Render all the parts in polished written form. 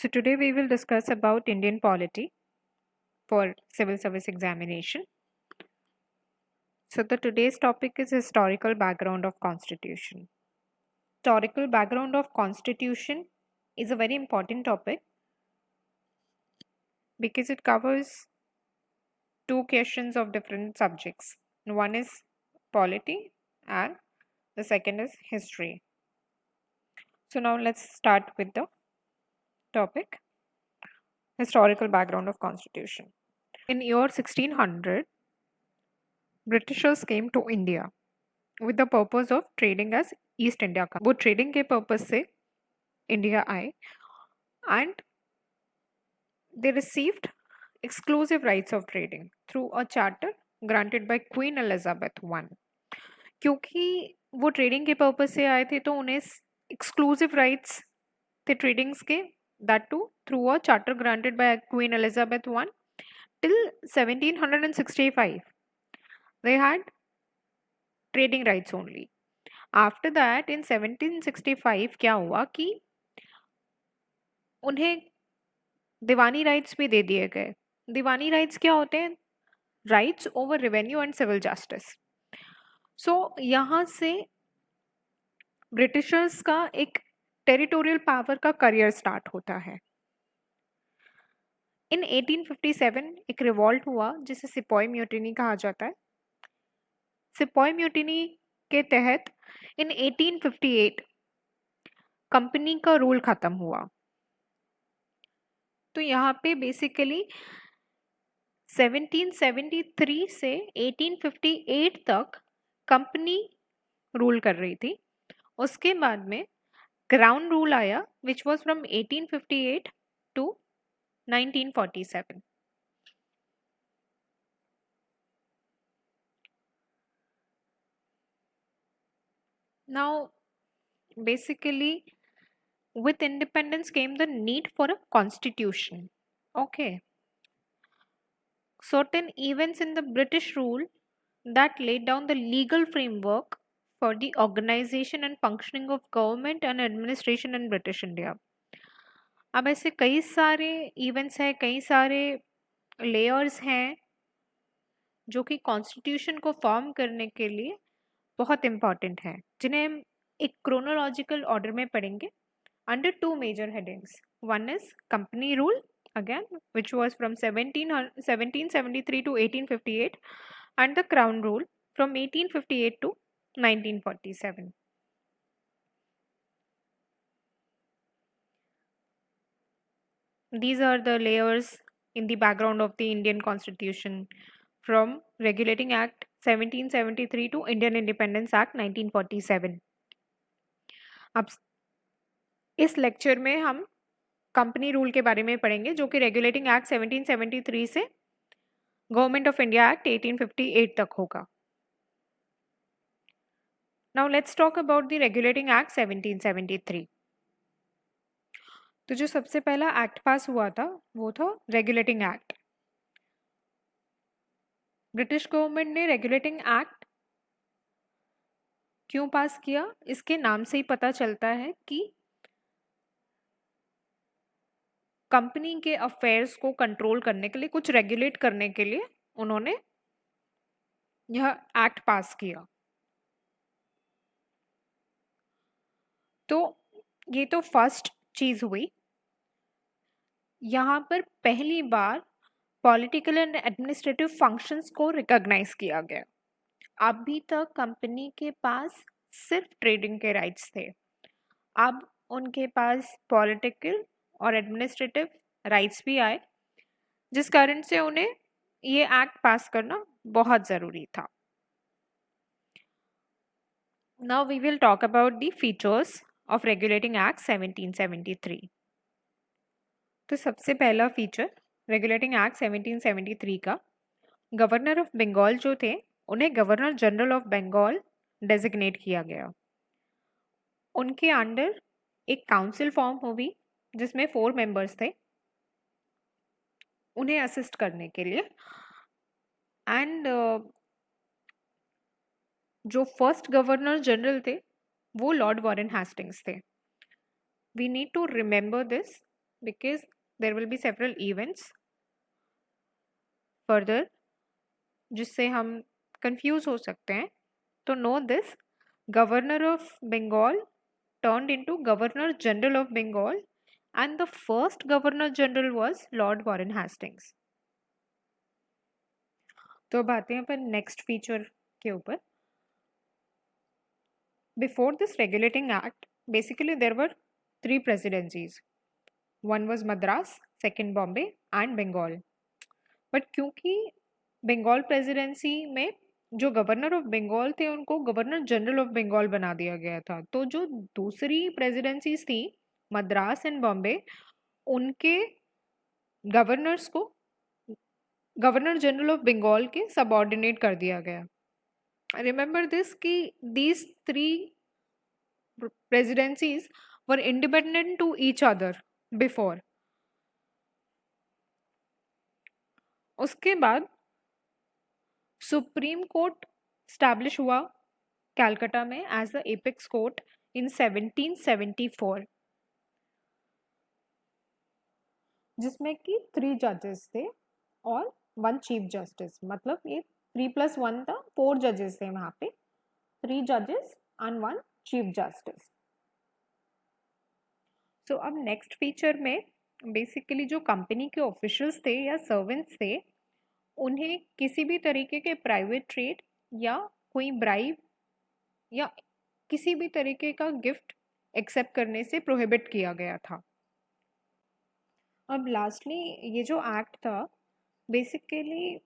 So today we will discuss about Indian polity for civil service examination. So the today's topic is historical background of constitution. Historical background of constitution is a very important topic because it covers two questions of different subjects. One is polity and the second is history. So now let's start with the topic historical background of constitution. In year 1600, Britishers came to India with the purpose of trading as east India का वो trading के purpose से India आए and they received exclusive rights of trading through a charter granted by Queen Elizabeth I. क्योंकि वो trading के purpose से आए थे तो उन्हें एक्सक्लूसिव राइट्स थे ट्रेडिंग्स के that too through a charter granted by Queen Elizabeth I till 1765 they had trading rights only. After that in 1765 क्या हुआ कि उन्हें दीवानी राइट्स भी दे दिए गए. दीवानी राइट्स क्या होते हैं? Rights over revenue and civil justice. So यहाँ से ब्रिटिशर्स का एक टेरिटोरियल पावर का करियर स्टार्ट होता है. इन 1857 एक रिवॉल्ट हुआ जिसे सिपॉय म्यूटिनी कहा जाता है. सिपॉय म्यूटिनी के तहत इन 1858 कंपनी का रूल खत्म हुआ. तो यहाँ पे बेसिकली 1773 से 1858 तक कंपनी रूल कर रही थी. उसके बाद में क्राउन रूल आया which was from 1858 to 1947. Now, basically, with independence came the need for a constitution. Okay. Certain events in the British rule that laid down the legal framework for the organization and functioning of government and administration in British India. अब ऐसे कई सारे events हैं, कई सारे layers हैं जो कि कॉन्स्टिट्यूशन को फॉर्म करने के लिए बहुत इम्पॉर्टेंट हैं, जिन्हें हम एक क्रोनोलॉजिकल ऑर्डर में पढ़ेंगे under two major headings. One is company rule again, which was from 1773 to 1858, and the crown rule from 1858 to 1947. These are the layers in the background of the Indian Constitution, from Regulating Act 1773 to Indian Independence Act 1947. अब इस lecture में हम company rule के बारे में पढ़ेंगे जो कि रेगुलेटिंग एक्ट 1773 से गवर्नमेंट ऑफ इंडिया एक्ट 1858 तक होगा. Now let's talk about the regulating act 1773. तो जो सबसे पहला एक्ट पास हुआ था वो था रेगुलेटिंग एक्ट. ब्रिटिश गवर्नमेंट ने रेगुलेटिंग एक्ट क्यों पास किया? इसके नाम से ही पता चलता है कि कंपनी के अफेयर्स को कंट्रोल करने के लिए, कुछ रेगुलेट करने के लिए उन्होंने यह एक्ट पास किया. तो ये तो फर्स्ट चीज हुई. यहाँ पर पहली बार पॉलिटिकल एंड एडमिनिस्ट्रेटिव फंक्शंस को रिकॉग्नाइज किया गया. अभी तक कंपनी के पास सिर्फ ट्रेडिंग के राइट्स थे. अब उनके पास पॉलिटिकल और एडमिनिस्ट्रेटिव राइट्स भी आए, जिस कारण से उन्हें ये एक्ट पास करना बहुत ज़रूरी था. Now we will talk about the features of regulating act 1773. तो सबसे पहला फीचर रेगुलेटिंग एक्ट 1773 का, गवर्नर ऑफ बंगाल जो थे उन्हें governor general of Bengal designate किया गया. उनके अंडर एक काउंसिल फॉर्म हुई जिसमें 4 मेंबर्स थे उन्हें असिस्ट करने के लिए. एंड जो फर्स्ट गवर्नर जनरल थे वो लॉर्ड वॉरेन हेस्टिंग्स थे. We need to remember this because there will be several events further जिससे हम कंफ्यूज हो सकते हैं. तो know this, governor of Bengal turned into Governor General of Bengal, and the first Governor General was Lord Warren Hastings. तो अब आते हैं अपन नेक्स्ट फीचर के ऊपर. Before this regulating act basically there were 3 presidencies. One was Madras, second Bombay and Bengal. But क्योंकि Bengal presidency में जो governor of Bengal थे उनको गवर्नर जनरल ऑफ बंगाल बना दिया गया था, तो जो दूसरी प्रेसिडेंसीज थी मद्रास एंड बॉम्बे, उनके गवर्नर्स को गवर्नर जनरल ऑफ बंगाल के सबऑर्डिनेट कर दिया गया. रिमेंबर दिस कि these 3 presidencies were independent to each other before. उसके बाद सुप्रीम कोर्ट स्टैब्लिश हुआ कैलकाटा में एज द एपेक्स कोर्ट इन 1774, जिसमें कि 3 जजेस थे और 1 चीफ जस्टिस. मतलब ये 3+1 था, 4 जजेस थे वहां पे, 3 जजेस एंड 1 चीफ जस्टिस. सो अब नेक्स्ट फीचर में बेसिकली जो कंपनी के ऑफिशियल्स थे या सर्वेंट्स थे, उन्हें किसी भी तरीके के प्राइवेट ट्रेड या कोई ब्राइब या किसी भी तरीके का गिफ्ट एक्सेप्ट करने से प्रोहिबिट किया गया था. अब लास्टली ये जो एक्ट था बेसिकली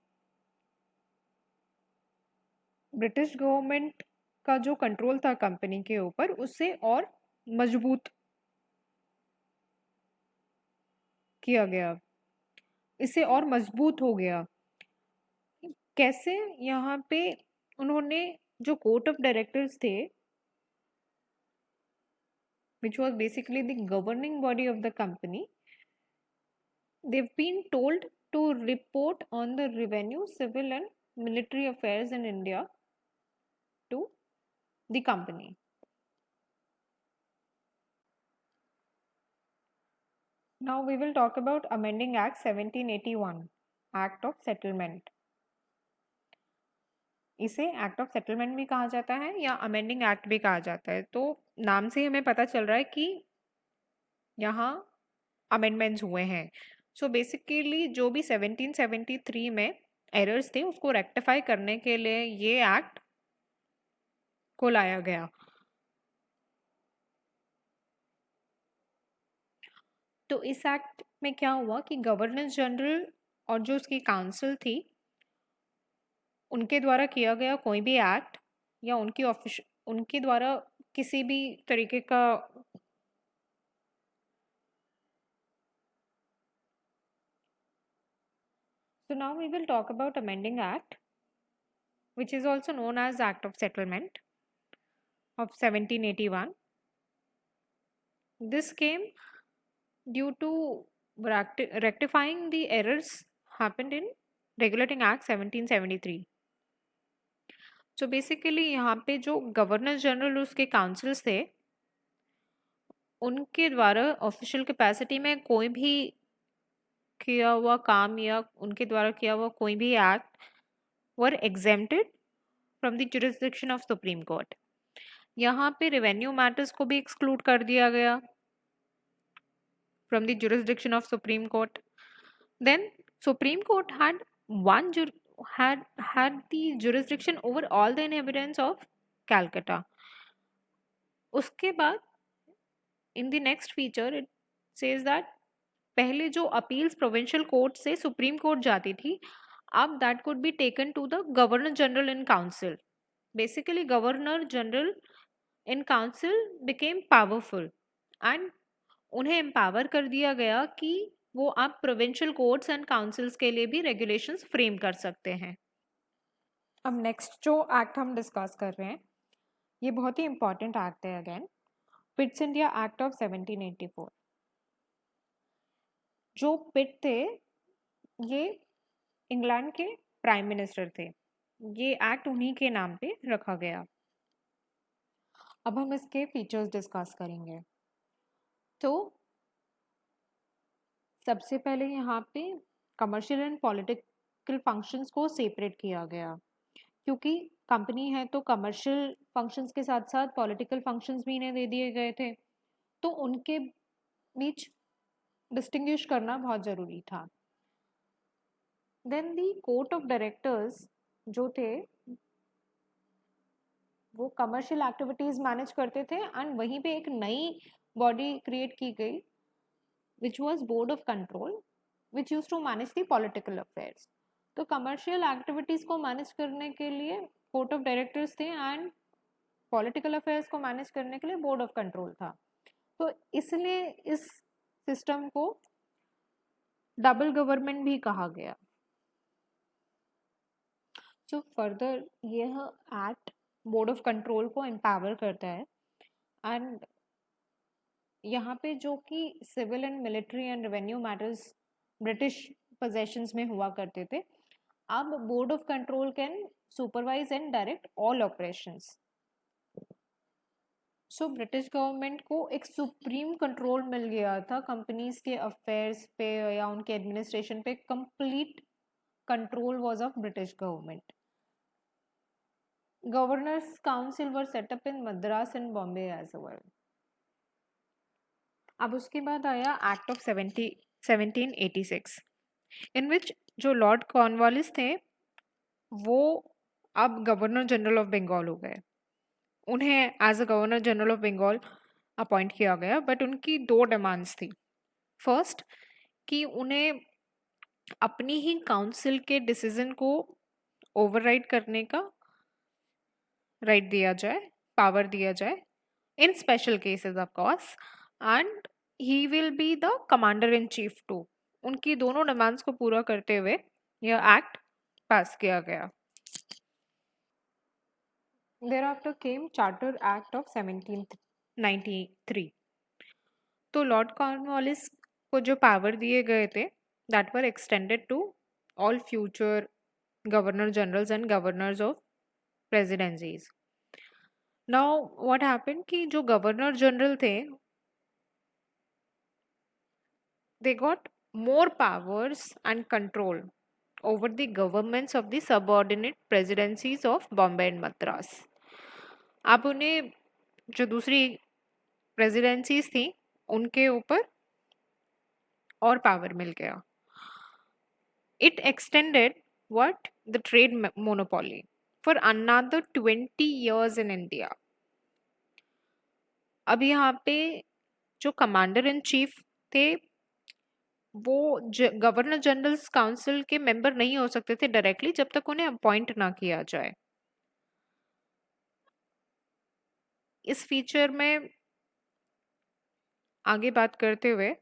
ब्रिटिश गवर्नमेंट का जो कंट्रोल था कंपनी के ऊपर उससे और मजबूत किया गया, इससे और मजबूत हो गया. कैसे? यहाँ पे उन्होंने जो कोर्ट ऑफ डायरेक्टर्स थे, which was basically the governing body of the company, they've been told to report on the revenue, civil and military affairs in India to the company. Now we will talk about amending Act 1781, Act of Settlement. इसे act of settlement भी कहा जाता है या amending act भी कहा जाता है. तो नाम से हमें पता चल रहा है कि यहाँ अमेंडमेंट्स हुए हैं. सो बेसिकली जो भी 1773 में एरर्स थे उसको रेक्टिफाई करने के लिए ये एक्ट को लाया गया. तो इस एक्ट में क्या हुआ कि गवर्नर जनरल और जो उसकी काउंसिल थी उनके द्वारा किया गया कोई भी एक्ट या उनके द्वारा किसी भी तरीके का So now we will talk about amending act, which is also known as Act of Settlement of 1781. This came due to rectifying the errors happened in Regulating Act 1773. So basically यहाँ पे जो गवर्नर जनरल उसके councils थे उनके द्वारा official capacity में कोई भी किया हुआ काम या उनके द्वारा किया हुआ कोई भी act were exempted from the jurisdiction of supreme court. यहाँ पे रेवेन्यू मैटर्स को भी एक्सक्लूड कर दिया गया from the jurisdiction of supreme court. Then supreme court had the jurisdiction over all the inhabitants of Calcutta. उसके बाद in the next feature it says that पहले जो अपील्स प्रोविंशियल कोर्ट से सुप्रीम कोर्ट जाती थी, अब that could be taken to the governor general in council. Basically governor general in council became powerful and उन्हें empower कर दिया गया कि वो आप प्रोविंशियल कोर्ट्स एंड काउंसिल्स के लिए भी रेगुलेशंस फ्रेम कर सकते हैं. अब नेक्स्ट जो एक्ट हम डिस्कस कर रहे हैं ये बहुत ही इंपॉर्टेंट एक्ट है. Again Pitt's India act of 1784. जो पिट थे ये इंग्लैंड के प्राइम मिनिस्टर थे. ये एक्ट उन्हीं के नाम पे रखा गया. अब हम इसके फीचर्स डिस्कस करेंगे. तो सबसे पहले यहाँ पे कमर्शियल एंड पॉलिटिकल फंक्शंस को सेपरेट किया गया, क्योंकि कंपनी है तो कमर्शियल फंक्शंस के साथ साथ पॉलिटिकल फंक्शंस भी इन्हें दे दिए गए थे, तो उनके बीच डिस्टिंग्विश करना बहुत ज़रूरी था। Then the court of directors जो थे वो कमर्शियल एक्टिविटीज़ मैनेज करते थे, एंड वहीं पे एक नई बॉडी क्रिएट की गई which was board of control which use to manage the political affairs. तो कमर्शियल एक्टिविटीज़ को मैनेज करने के लिए कोर्ट ऑफ डायरेक्टर्स थे एंड पॉलिटिकल अफेयर्स को मैनेज करने के लिए बोर्ड ऑफ कंट्रोल था। तो इसलिए इस सिस्टम को डबल गवर्नमेंट भी कहा गया। सो फर्दर यह एक्ट बोर्ड ऑफ कंट्रोल को एम्पावर करता है, एंड यहाँ पे जो कि civil and military and revenue matters British possessions में हुआ करते थे, अब board of control can supervise and direct all operations. So British government को एक सुप्रीम कंट्रोल मिल गया था कंपनीज के अफेयर्स पे या उनके एडमिनिस्ट्रेशन पे। Complete control was of British government. Governors council were set up in Madras and Bombay as well. अब उसके बाद आया एक्ट ऑफ 1786 इन विच जो लॉर्ड कॉर्नवालिस थे वो अब गवर्नर जनरल ऑफ बंगाल हो गए। उन्हें as a governor general of Bengal appoint किया गया, बट उनकी दो डिमांड्स थी। फर्स्ट कि उन्हें अपनी ही काउंसिल के डिसीजन को ओवरराइड करने का राइट दिया जाए, पावर दिया जाए in special cases of course, and he will be the commander in chief too. उनकी दोनों डिमांड्स को पूरा करते हुए यह एक्ट पास किया गया। Thereafter came Charter Act of 1793। तो लॉर्ड कॉर्नवालिस को जो पावर दिए गए थे that were extended to all future governor generals and governors of presidencies. Now what happened कि जो गवर्नर जनरल थे they got more powers and control over the governments of the subordinate presidencies of Bombay and Madras। अब उन्हें जो दूसरी presidencies थी उनके ऊपर और पावर मिल गया। It extended what the trade monopoly for another 20 years in India। अब यहाँ पे जो कमांडर इन चीफ थे वो गवर्नर जनरल्स काउंसिल के मेंबर नहीं हो सकते थे डायरेक्टली जब तक उन्हें अपॉइंट ना किया जाए। इस फीचर में आगे बात करते हुए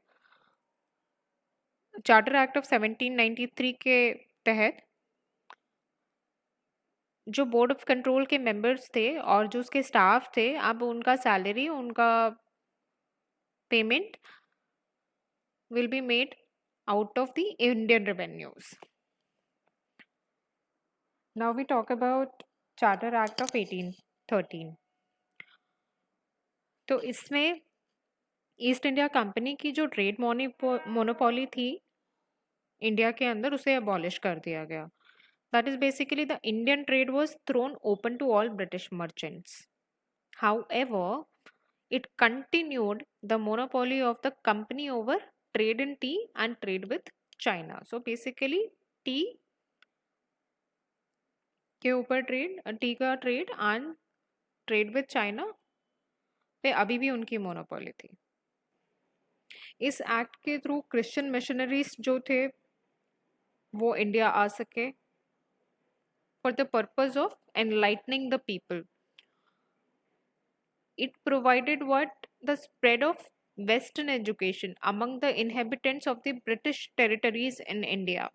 चार्टर एक्ट ऑफ 1793 के तहत जो बोर्ड ऑफ कंट्रोल के मेंबर्स थे और जो उसके स्टाफ थे, अब उनका सैलरी, उनका payment will be made out of the Indian revenues। Now we talk about Charter Act of 1813। तो इसमें ईस्ट इंडिया कंपनी की जो ट्रेड मोनोपोली थी इंडिया के अंदर उसे अबॉलिश कर दिया गया। That is basically the Indian trade was thrown open to all British merchants. However it continued the monopoly of the company over trade in tea and trade with China। So basically tea के ऊपर trade, T का trade and trade with China पे अभी भी उनकी monopoly थी। इस act के थ्रू क्रिश्चियन मिशनरीज जो थे वो इंडिया आ सके for the purpose of enlightening the people. It provided what the spread of Western education among the inhabitants of the British territories in India।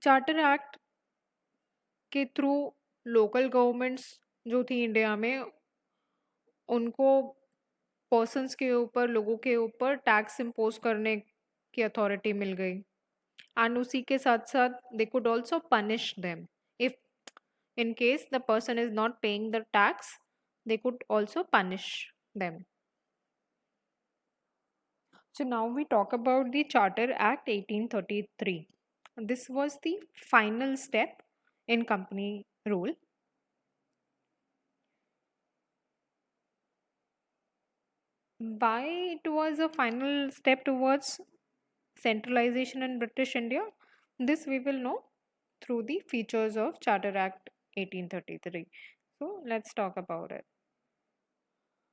Charter act के through local governments जो थी India में उनको persons के ऊपर, लोगों के ऊपर टैक्स इम्पोज करने की अथॉरिटी मिल गई, एंड उसी के साथ साथ they could also punish them if in case the person is not paying the tax, they could also punish them। So now we talk about the Charter Act 1833. This was the final step in company rule. Why it was a final step towards centralization in British India? This we will know through the features of Charter Act 1833. So let's talk about it.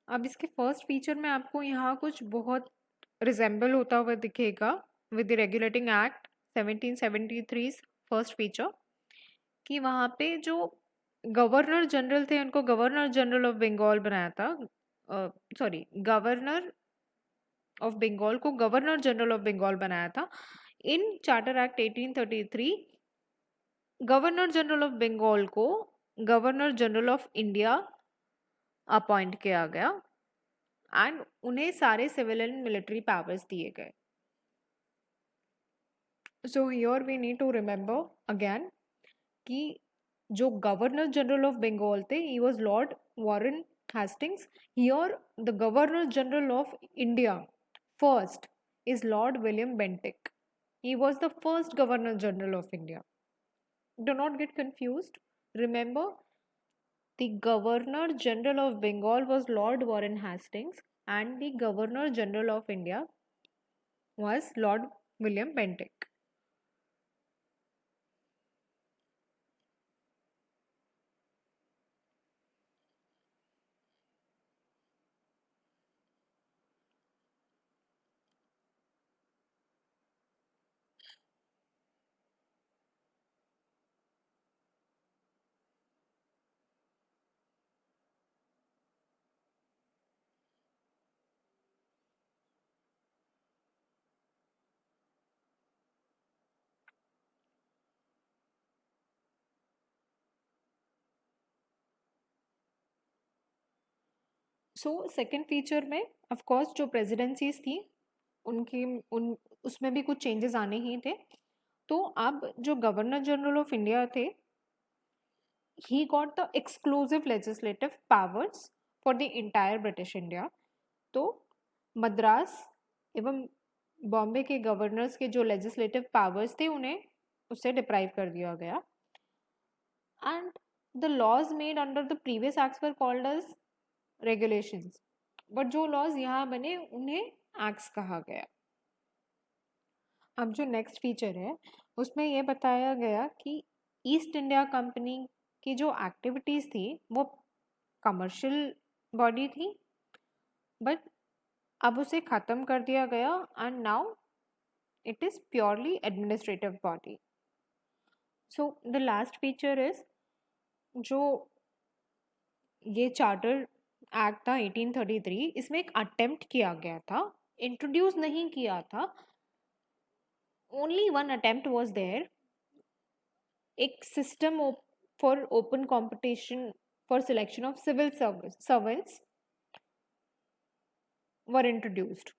अब इसके first feature में आपको यहाँ कुछ बहुत resemble होता हुआ दिखेगा with the regulating act 1773 first feature कि वहाँ पे जो गवर्नर जनरल थे उनको गवर्नर जनरल ऑफ बंगाल बनाया था, सॉरी गवर्नर ऑफ बंगाल को गवर्नर जनरल ऑफ बंगाल बनाया था। In charter act 1833 governor general of Bengal को governor general of India appoint किया गया एंड उन्हें सारे सिविल एंड मिलिट्री पावर्स दिए गए। So here we need to remember again कि जो गवर्नर जनरल ऑफ बंगाल थे he was Lord Warren Hastings. Here the governor general of India first is Lord William Bentinck. He was the first Governor General of India. Do not get confused. Remember, the Governor General of Bengal was Lord Warren Hastings and the Governor General of India was Lord William Bentinck. So second feature में of course जो presidencies थी उनकी उन उसमें भी कुछ changes आने ही थे। तो अब जो गवर्नर जनरल ऑफ इंडिया थे he got the exclusive legislative powers for the entire British India. तो मद्रास एवं बॉम्बे के गवर्नर्स के जो लेजिस्लेटिव पावर्स थे उन्हें उससे डिप्राइव कर दिया गया and the laws made under the previous acts were called as regulations, but जो लॉज यहाँ बने उन्हें एक्ट्स कहा गया। अब जो नेक्स्ट फीचर है उसमें यह बताया गया कि ईस्ट इंडिया कंपनी की जो एक्टिविटीज़ थी वो कमर्शियल बॉडी थी बट अब उसे ख़त्म कर दिया गया and now it is purely administrative body. So the last feature is जो ये चार्टर एक्ट था 1833 इसमें एक अटेम्प्ट किया गया था, इंट्रोड्यूस नहीं किया था, only one attempt was there. एक system for open competition for selection of civil servants were introduced.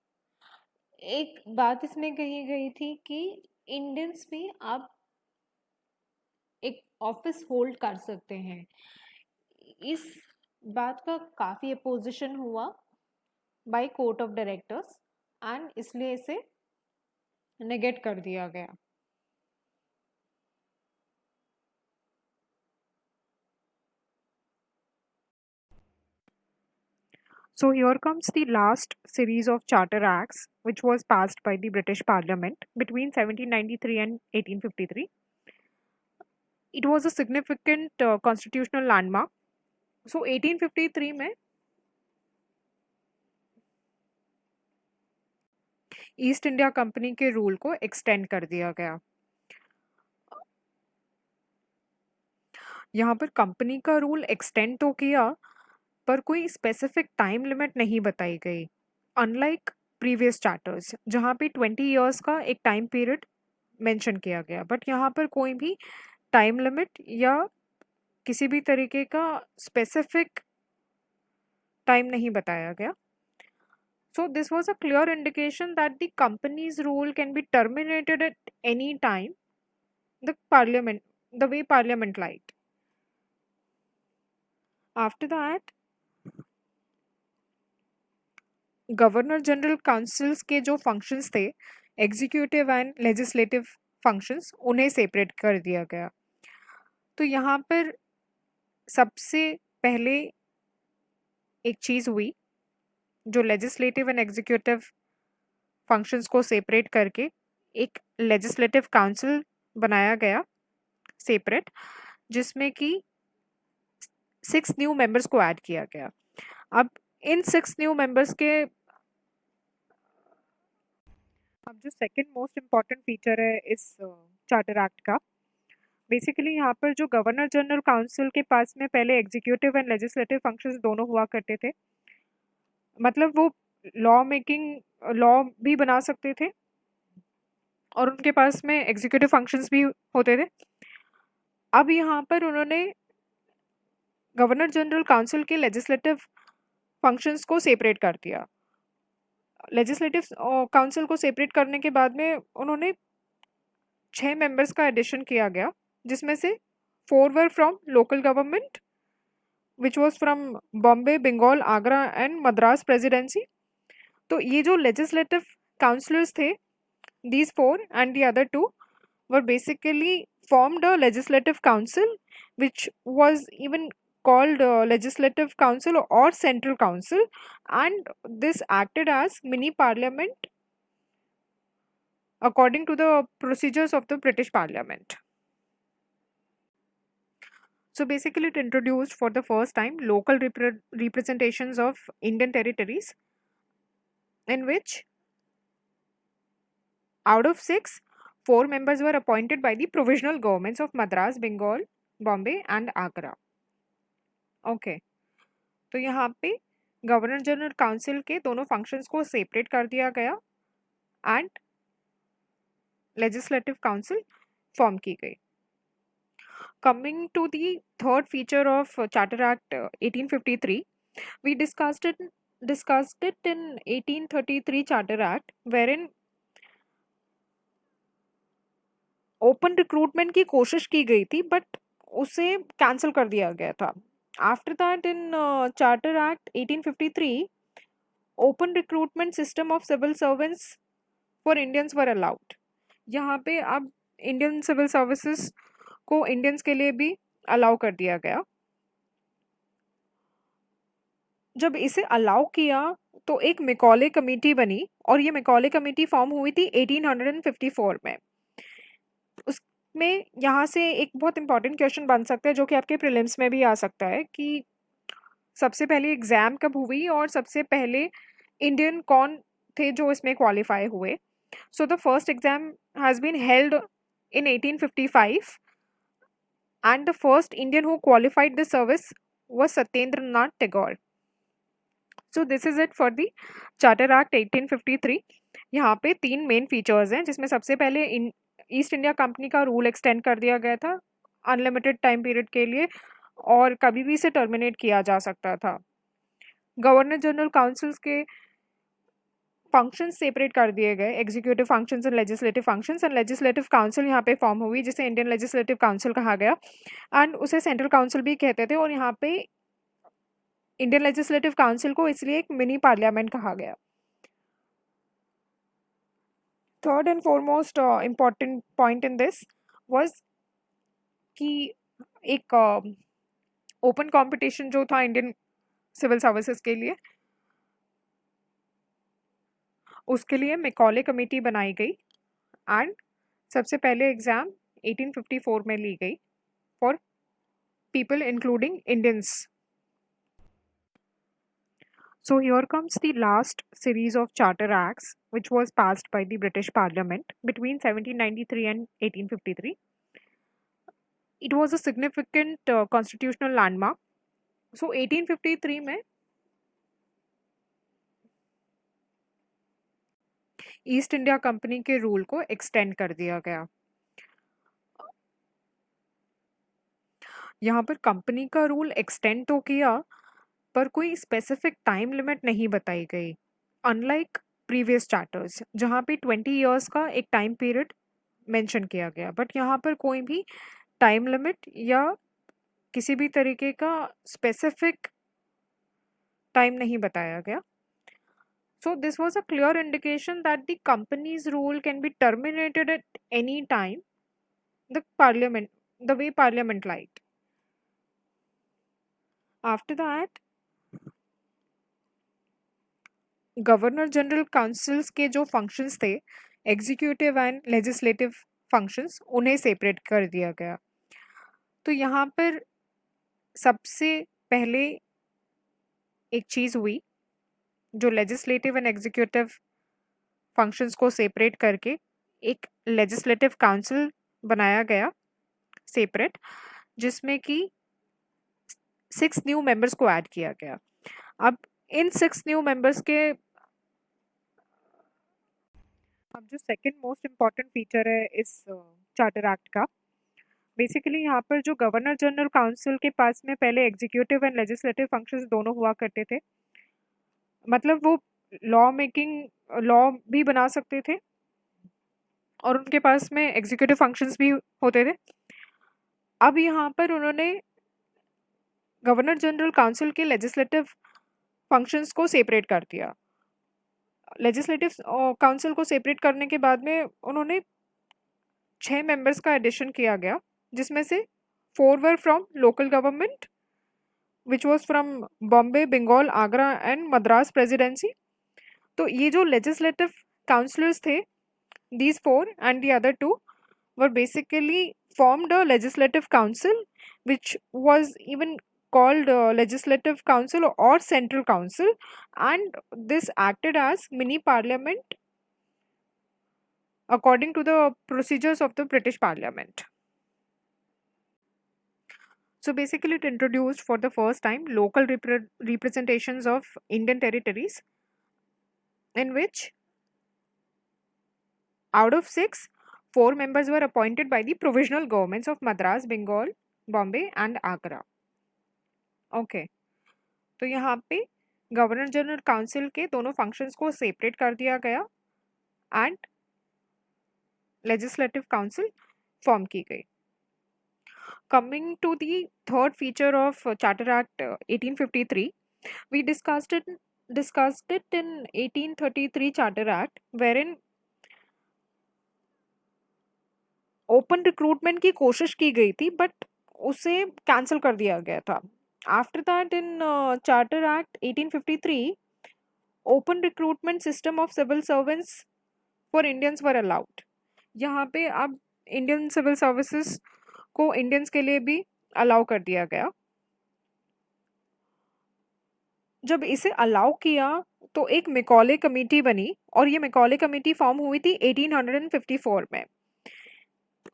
एक बात इसमें कही गई थी कि इंडियंस भी अब एक ऑफिस होल्ड कर सकते हैं। इस बात का काफ़ी अपोजिशन हुआ by court of directors and इसलिए इसे नेगेट कर दिया गया। So here comes the last series of Charter Acts which was passed by the British Parliament between 1793 and 1853. It was a significant constitutional landmark. So 1853 में east India company के rule को extend कर दिया गया। यहाँ पर कंपनी का rule extend तो किया पर कोई स्पेसिफिक टाइम लिमिट नहीं बताई गई, अनलाइक प्रीवियस चार्टर्स जहाँ पे 20 इयर्स का एक टाइम पीरियड मेंशन किया गया, बट यहाँ पर कोई भी टाइम लिमिट या किसी भी तरीके का स्पेसिफिक टाइम नहीं बताया गया। So this was a clear indication that the company's rule can be terminated at any time, the way parliament liked. After that, governor general councils के जो फंक्शंस थे, एग्जीक्यूटिव एंड लेजिस्लेटिव फंक्शंस, उन्हें separate कर दिया गया। तो यहाँ पर सबसे पहले एक चीज़ हुई, जो लेजिस्लेटिव एंड एग्जीक्यूटिव फंक्शंस को सेपरेट करके एक लेजिस्लेटिव काउंसिल बनाया गया सेपरेट, जिसमें कि 6 न्यू मेंबर्स को ऐड किया गया। अब इन 6 न्यू मेंबर्स के अब जो सेकंड मोस्ट इम्पॉर्टेंट फीचर है इस चार्टर एक्ट का, बेसिकली यहाँ पर जो गवर्नर जनरल काउंसिल के पास में पहले एग्जीक्यूटिव एंड लेजिस्लेटिव फंक्शंस दोनों हुआ करते थे, मतलब वो लॉ मेकिंग लॉ भी बना सकते थे और उनके पास में एग्जीक्यूटिव फंक्शंस भी होते थे। अब यहाँ पर उन्होंने गवर्नर जनरल काउंसिल के लेजिस्लेटिव फंक्शंस को सेपरेट कर दिया। लेजिस्लेटिव काउंसिल को सेपरेट करने के बाद में उन्होंने 6 मेंबर्स का एडिशन किया गया, जिसमें से 4 were from local government which was from Bombay, Bengal, Agra and Madras presidency. तो ये जो लेजिस्लेटिव काउंसिलर्स थे, these 4 and the other 2 were basically formed a legislative council, which was even called legislative council or central council, and this acted as mini parliament according to the procedures of the British Parliament. So basically it introduced for the first time local representations of Indian territories, in which out of 6, 4 members were appointed by the provisional governments of Madras, Bengal, Bombay and Agra. Okay तो यहाँ पे governor general council के दोनों functions को separate कर दिया गया and legislative council form की गई। Coming to the third feature of charter act 1853, we discussed it in 1833 Charter Act, wherein open recruitment की कोशिश की गई थी, बट उसे कैंसिल कर दिया गया था। After that in charter act 1853, open recruitment system of civil servants for Indians were allowed. यहाँ पे अब इंडियन सिविल सर्विसेज को इंडियंस के लिए भी अलाउ कर दिया गया। जब इसे अलाउ किया तो एक मैकॉले कमेटी बनी, और ये मैकॉले कमेटी फॉर्म हुई थी 1854 में। उसमें यहाँ से एक बहुत इंपॉर्टेंट क्वेश्चन बन सकता है, जो कि आपके प्रीलिम्स में भी आ सकता है, कि सबसे पहले एग्जाम कब हुई और सबसे पहले इंडियन कौन थे जो इसमें क्वालिफाई हुए। So the first exam has been held in 1855 and the first Indian who qualified the service was Satyendra Nath Tagore. So this is it for the Charter Act 1853. यहाँ पे 3 मेन फीचर्स हैं, जिसमें सबसे पहले east India company का rule extend कर दिया गया था अनलिमिटेड टाइम पीरियड के लिए, और कभी भी इसे टर्मिनेट किया जा सकता था। गवर्नर जनरल काउंसिल्स के फंक्शंस सेपरेट कर दिए गए, executive functions and legislative council यहाँ पे फॉर्म हुई, जिसे इंडियन लेजिस्लेटिव काउंसिल कहा गया, एंड उसे सेंट्रल काउंसिल भी कहते थे। और यहाँ पे इंडियन लेजिस्लेटिव काउंसिल को इसलिए एक मिनी पार्लियामेंट कहा गया। Third and foremost important point in this was कि एक ओपन कंपटीशन जो था इंडियन सिविल सर्विसेज के लिए, उसके लिए मैकॉले कमेटी बनाई गई एंड सबसे पहले एग्जाम 1854 में ली गई for people including Indians. So here comes the last series of charter acts which was passed by the British Parliament between 1793 and 1853. It was a significant constitutional landmark. So 1853 में east India company के rule को extend कर दिया गया। यहाँ पर company का rule extend तो किया, पर कोई स्पेसिफिक टाइम लिमिट नहीं बताई गई, अनलाइक प्रीवियस चार्टर्स जहाँ पे 20 इयर्स का एक टाइम पीरियड मेंशन किया गया, बट यहाँ पर कोई भी टाइम लिमिट या किसी भी तरीके का स्पेसिफिक टाइम नहीं बताया गया। So this was a clear indication that the company's rule can be terminated at any time, the way parliament liked. After that, governor general councils के जो फंक्शंस थे, एग्जीक्यूटिव एंड लेजिस्लेटिव फंक्शंस, उन्हें separate कर दिया गया. तो यहाँ पर सबसे पहले एक चीज़ हुई, जो लेजिस्लेटिव एंड एग्जीक्यूटिव फंक्शंस को सेपरेट करके एक लेजिस्लेटिव काउंसिल बनाया गया सेपरेट, जिसमें कि 6 न्यू मेंबर्स को ऐड किया गया. अब इन 6 न्यू मेंबर्स के अब जो सेकंड मोस्ट इम्पॉर्टेंट फीचर है इस चार्टर एक्ट का, बेसिकली यहाँ पर जो गवर्नर जनरल काउंसिल के पास में पहले एग्जीक्यूटिव एंड लेजिस्लेटिव फंक्शंस दोनों हुआ करते थे, मतलब वो लॉ भी बना सकते थे और उनके पास में एग्जीक्यूटिव फंक्शंस भी होते थे. अब यहाँ पर उन्होंने गवर्नर जनरल काउंसिल के लेजिस्लेटिव फंक्शंस को सेपरेट कर दिया. लेजिस्लेटिव काउंसिल को सेपरेट करने के बाद में उन्होंने 6 मेंबर्स का एडिशन किया गया, जिसमें से 4 were from local government, which was from Bombay, Bengal, Agra and Madras presidency. तो ये जो लेजिस्लेटिव काउंसिलर्स थे, these 4 and the other 2 were basically formed a legislative council, which was even called legislative council or central council, and this acted as mini parliament according to the procedures of the British Parliament. So basically it introduced for the first time local representations of Indian territories, in which out of 6, 4 members were appointed by the provisional governments of Madras, Bengal, Bombay and Agra. Okay. तो यहाँ पे governor general council के दोनों functions को separate कर दिया गया and legislative council form की गई. Coming to the third feature of charter act 1853, we discussed it in 1833 Charter Act, wherein open recruitment की कोशिश की गई थी, बट उसे कैंसिल कर दिया गया था. After that in charter act 1853, open recruitment system of civil servants for Indians were allowed. यहाँ पे अब इंडियन सिविल सर्विसेज को इंडियंस के लिए भी अलाउ कर दिया गया. जब इसे अलाउ किया तो एक मैकॉले कमेटी बनी, और ये मैकॉले कमेटी फॉर्म हुई थी 1854 में.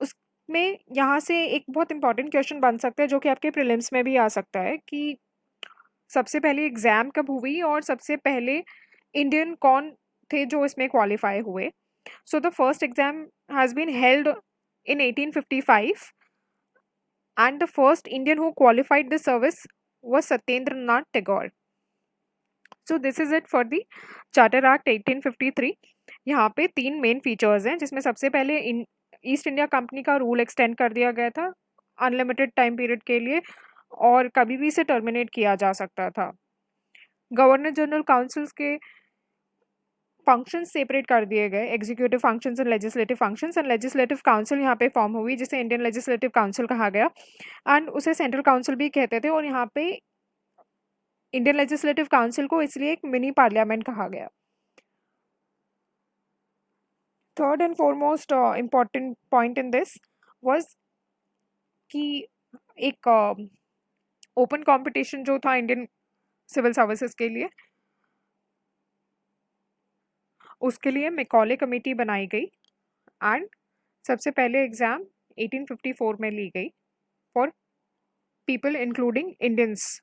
उसमें यहाँ से एक बहुत इंपॉर्टेंट क्वेश्चन बन सकता है, जो कि आपके प्रीलिम्स में भी आ सकता है, कि सबसे पहले एग्जाम कब हुई और सबसे पहले इंडियन कौन थे जो इसमें क्वालिफाई हुए. So the first exam has been held in 1855, and the first Indian who qualified the service was Satyendra Nath Tagore. So this is it for the Charter Act 1853. यहाँ पे 3 मेन फीचर्स हैं, जिसमें सबसे पहले east India company का rule extend कर दिया गया था अनलिमिटेड टाइम पीरियड के लिए, और कभी भी इसे टर्मिनेट किया जा सकता था. गवर्नर जनरल काउंसिल्स के फंक्शंस सेपरेट कर दिए गए, executive functions and legislative council यहाँ पे फॉर्म हुई, जिसे इंडियन लेजिस्लेटिव काउंसिल कहा गया, एंड उसे सेंट्रल काउंसिल भी कहते थे. और यहाँ पे इंडियन लेजिस्लेटिव काउंसिल को इसलिए एक मिनी पार्लियामेंट कहा गया. Third and foremost important point in this was कि एक ओपन कंपटीशन जो था इंडियन सिविल सर्विसेज के लिए, उसके लिए मैकॉले कमेटी बनाई गई, एंड सबसे पहले एग्ज़ाम 1854 में ली गई फॉर पीपल इंक्लूडिंग इंडियंस